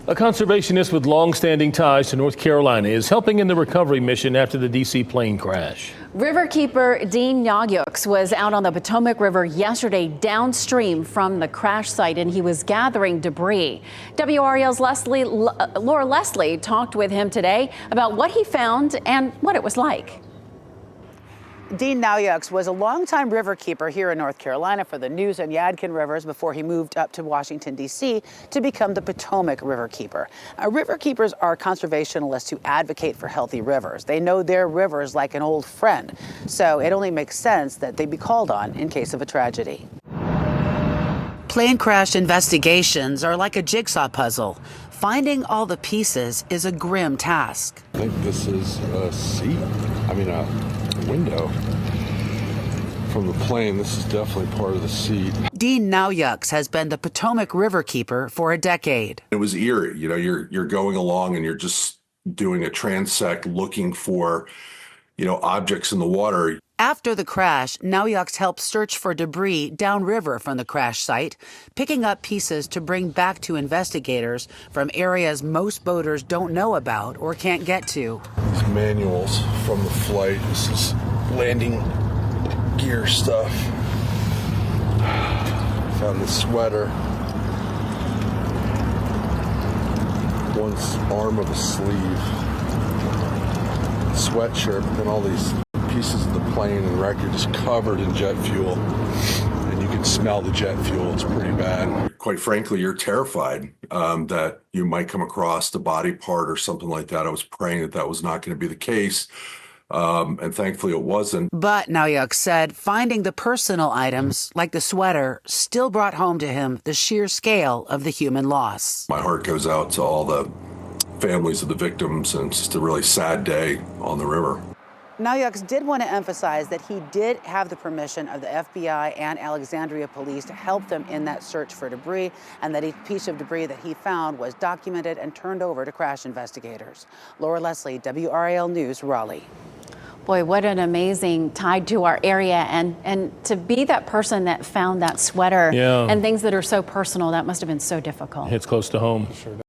A conservationist with long-standing ties to North Carolina is helping in the recovery mission after the D.C. plane crash. Riverkeeper Dean Naujoks was out on the Potomac River yesterday downstream from the crash site, and he was gathering debris. WRAL's Laura Leslie talked with him today about what he found and what it was like. Dean Naujoks was a longtime riverkeeper here in North Carolina for the Neuse and Yadkin rivers before he moved up to Washington, D.C. to become the Potomac Riverkeeper. Riverkeepers are conservationists who advocate for healthy rivers. They know their rivers like an old friend, so it only makes sense that they be called on in case of a tragedy. Plane crash investigations are like a jigsaw puzzle. Finding all the pieces is a grim task. I think this is a seat. A window from the plane. This is definitely part of the seat. Dean Naujoks has been the Potomac Riverkeeper for a decade. It was eerie. You know, you're going along and you're just doing a transect looking for, objects in the water. After the crash, Naujoks helped search for debris downriver from the crash site, picking up pieces to bring back to investigators from areas most boaters don't know about or can't get to. These manuals from the flight. This is landing gear stuff. Found the sweater. One arm of a sleeve. Sweatshirt, and all these pieces of the plane and wreck are just covered in jet fuel, and you can smell the jet fuel. It's pretty bad. Quite frankly, you're terrified that you might come across the body part or something like that. I was praying that that was not going to be the case, and thankfully it wasn't. But Naujoks said finding the personal items, like the sweater, still brought home to him the sheer scale of the human loss. My heart goes out to all the families of the victims, and it's just a really sad day on the river. Naujoks did want to emphasize that he did have the permission of the FBI and Alexandria police to help them in that search for debris, and that each piece of debris that he found was documented and turned over to crash investigators. Laura Leslie, WRAL News, Raleigh. Boy, what an amazing tie to our area, and to be that person that found that sweater and things that are so personal, that must have been so difficult. It's close to home. Sure.